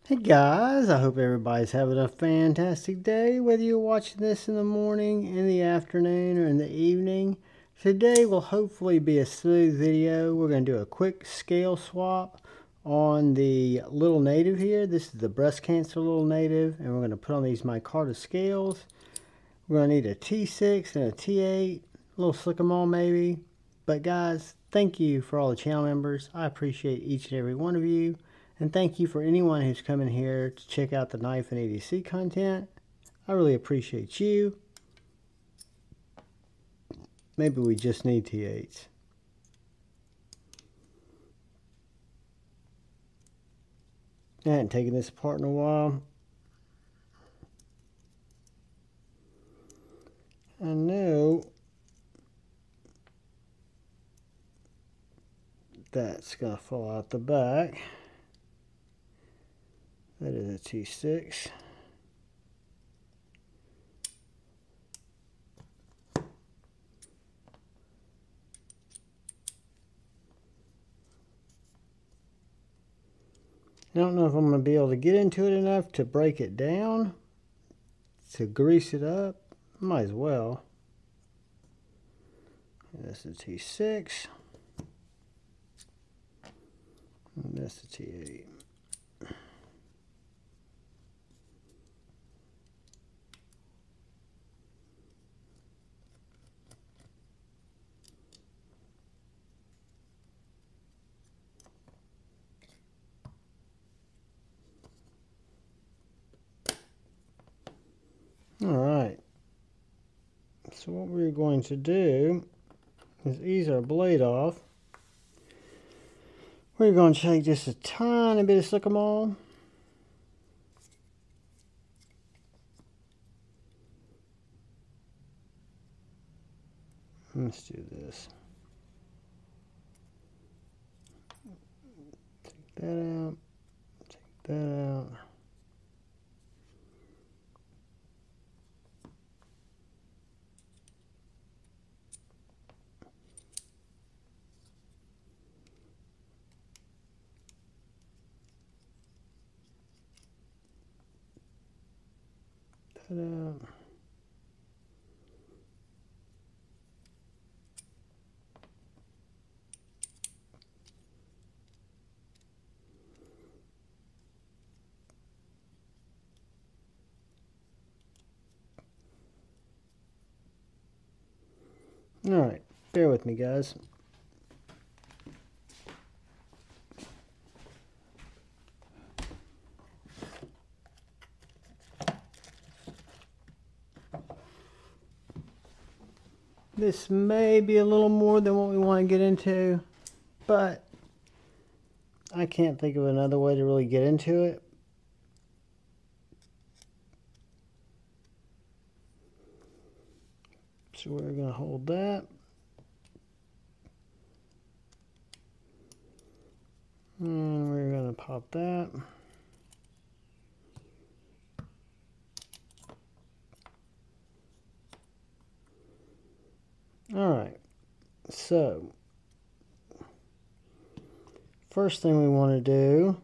Hey guys, I hope everybody's having a fantastic day, whether you're watching this in the morning, in the afternoon, or in the evening. Today will hopefully be a smooth video. We're going to do a quick scale swap on the Lil Native here. This is the breast cancer Lil Native, and we're going to put on these micarta scales. We're going to need a T6 and a T8, a little slick 'em all maybe. But guys, thank you for all the channel members. I appreciate each and every one of you. And thank you for anyone who's coming here to check out the knife and EDC content. I really appreciate you. Maybe we just need T8s. I hadn't taken this apart in a while. I know that's going to fall out the back. That is a T6. I don't know if I'm going to be able to get into it enough to break it down, to grease it up. Might as well. That's a T6. And that's a T8. Alright, so what we're going to do is ease our blade off. We're going to take just a tiny bit of sycamore. Let's do this. Take that out. Take that out. That out. Alright, bear with me guys. This may be a little more than what we want to get into, but I can't think of another way to really get into it. So we're going to hold that. And we're going to pop that. Alright, so first thing we want to do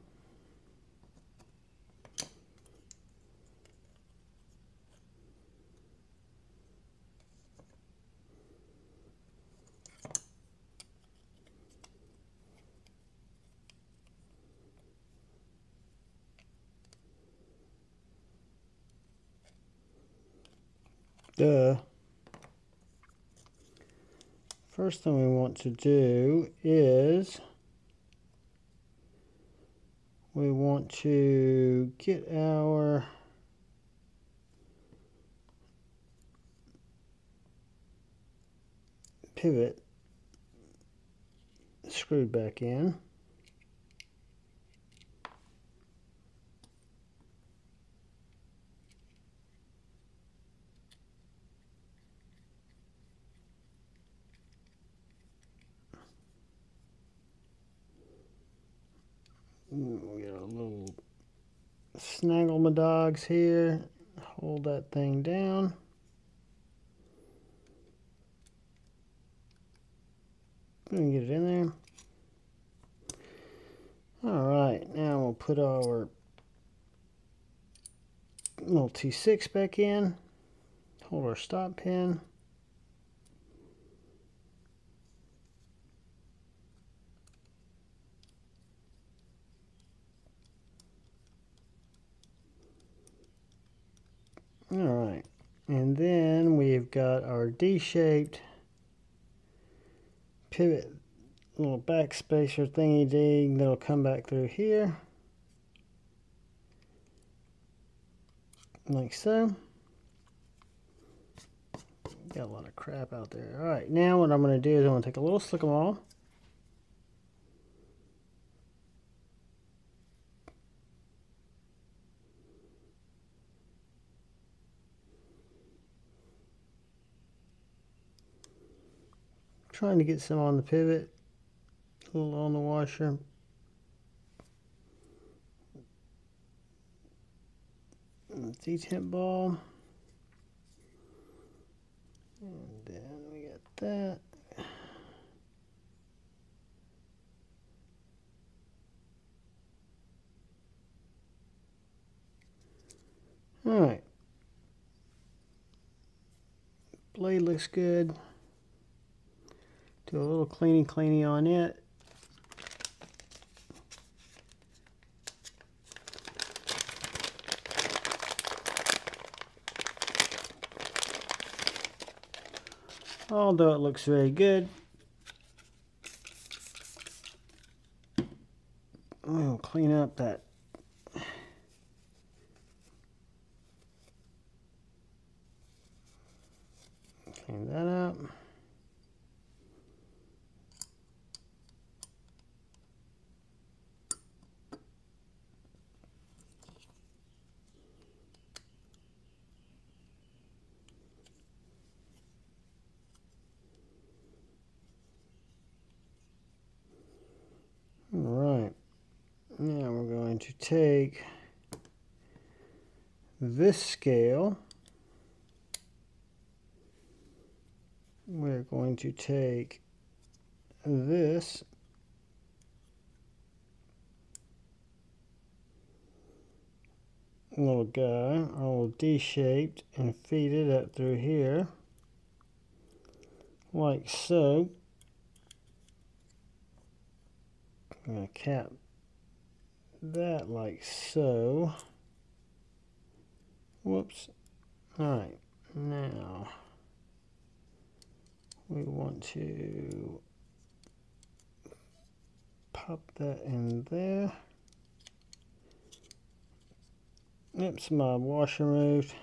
first thing we want to do is we want to get our pivot screwed back in. We got a little snaggle my dogs here. Hold that thing down. Get it in there. Alright, now we'll put our little T6 back in, hold our stop pin. Alright, and then we've got our D-shaped pivot, little backspacer thingy dig that'll come back through here, like so. Got a lot of crap out there. Alright, now what I'm going to do is I'm going to take a little Slick-O-Maw. Trying to get some on the pivot, a little on the washer. Detent ball. And then we got that. Alright. Blade looks good. Do a little cleany on it. Although it looks very good, we'll clean up that up. Alright, now we're going to take this scale, we're going to take this little guy, all D-shaped, and feed it up through here, like so. I'm going to cap that like so. Whoops. Alright, now we want to pop that in there. Oops, my washer moved.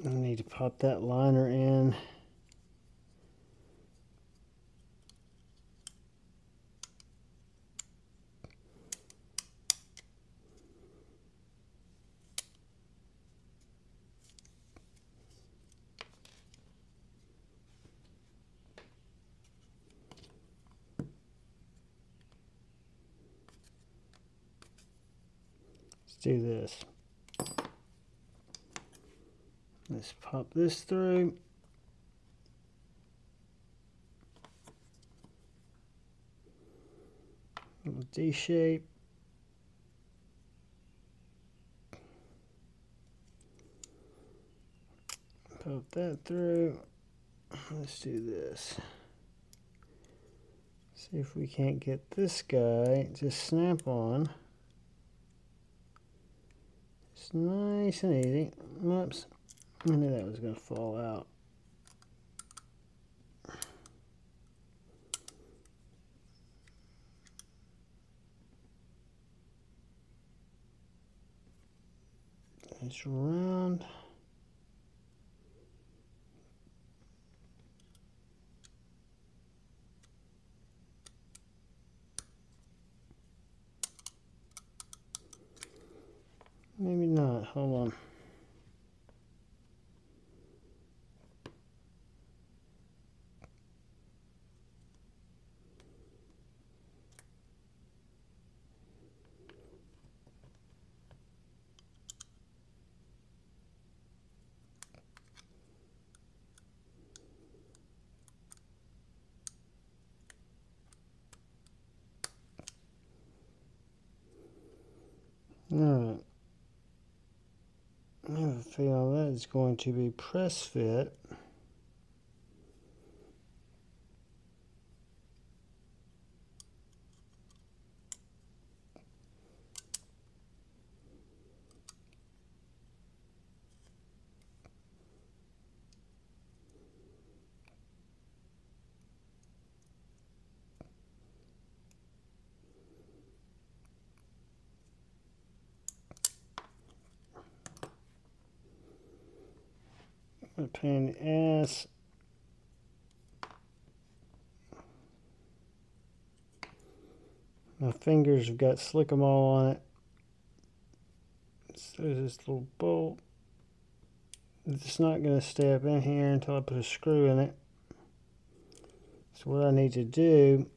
I need to pop that liner in. Let's do this. Let's pop this through. Little D shape. Pop that through. Let's do this. See if we can't get this guy to snap on. It's nice and easy. Whoops. I knew that was going to fall out. It's round. Maybe not. Hold on. Alright. I have a feeling that is going to be press fit. A pain in the ass. My fingers have got slick 'em all on it. So there's this little bolt. It's not going to stay up in here until I put a screw in it. So what I need to do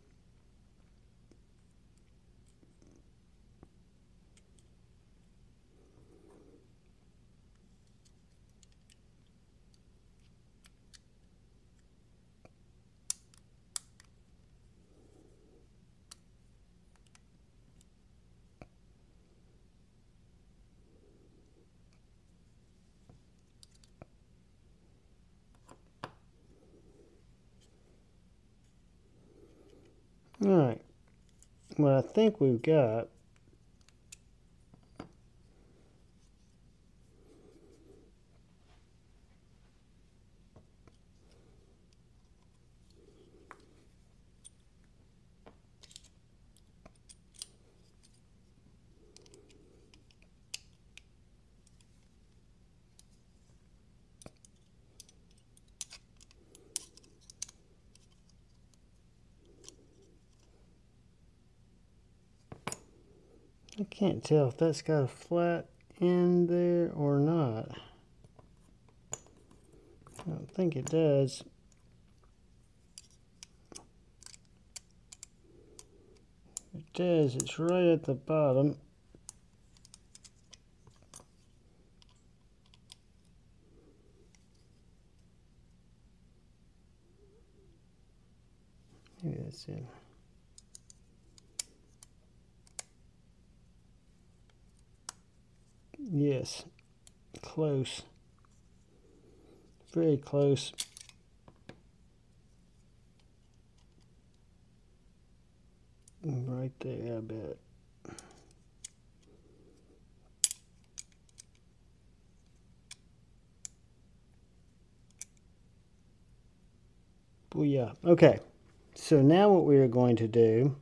Alright, what I think we've got I can't tell if that's got a flat end there or not. I don't think it does. It does. It's right at the bottom. Maybe that's it. Yes, close. Very close. Right there, I bet. Booyah. Okay, so now what we are going to do,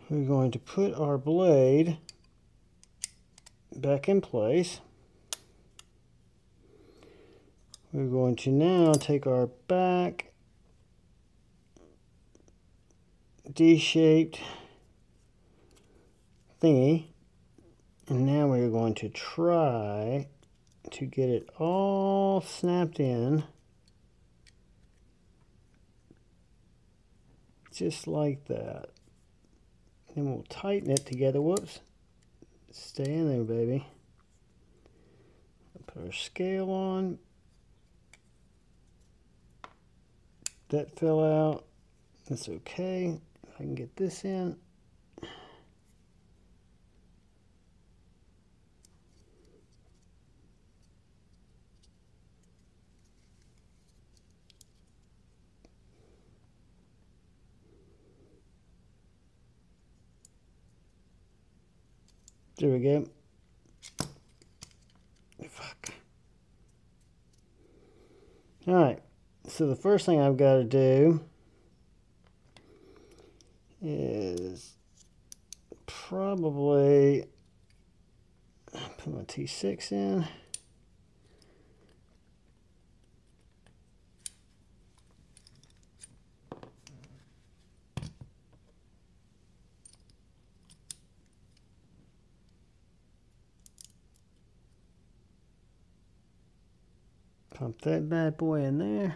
we're going to put our blade back in place. We're going to now take our back D-shaped thingy, and now we're going to try to get it all snapped in just like that. Then we'll tighten it together. Whoops. Stay in there, baby. Put our scale on. That fell out. That's okay. If I can get this in. There we go. Fuck. Alright, so the first thing I've got to do is probably put my T6 in. Pump that bad boy in there.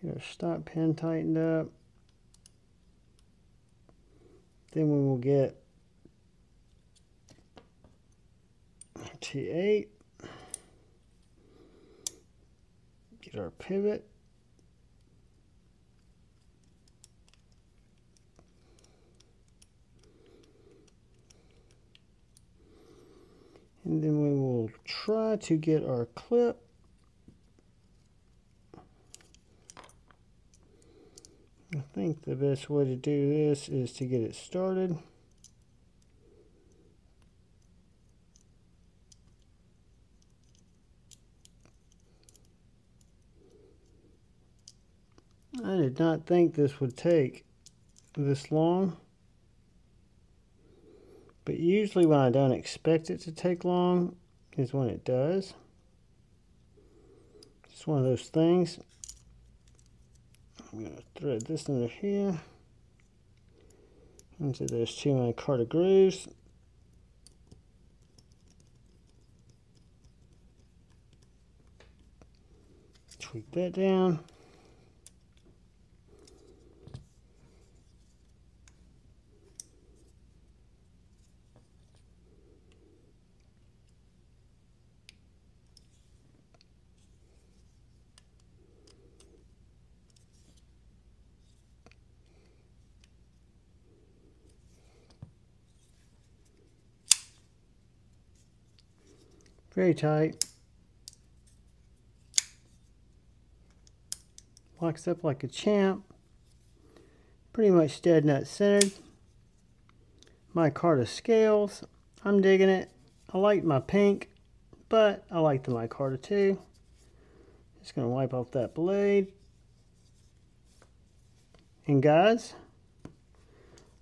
Get our stop pin tightened up. Then we will get T8. Get our pivot. And then we will try to get our clip. I think the best way to do this is to get it started. I did not think this would take this long, but usually when I don't expect it to take long is when it does. It's one of those things. I'm going to thread this under here into those two micarta grooves. Tweak that down. Very tight. Locks up like a champ. Pretty much dead nut centered. Micarta scales. I'm digging it. I like my pink, but I like the micarta too. Just going to wipe off that blade. And guys,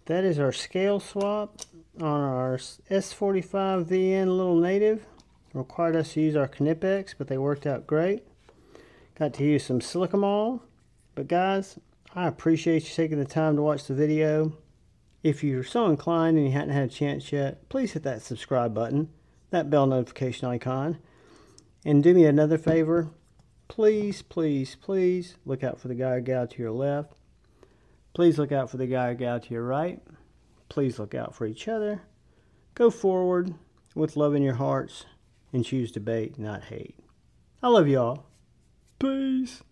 that is our scale swap on our S45VN Lil Native. Required us to use our Knipex, but they worked out great. Got to use some silicamol. But guys, I appreciate you taking the time to watch the video. If you're so inclined and you hadn't had a chance yet, please hit that subscribe button, that bell notification icon, and do me another favor. Please, please, please look out for the guy or gal to your left. Please look out for the guy or gal to your right. Please look out for each other. Go forward with love in your hearts and choose debate, not hate. I love y'all. Peace.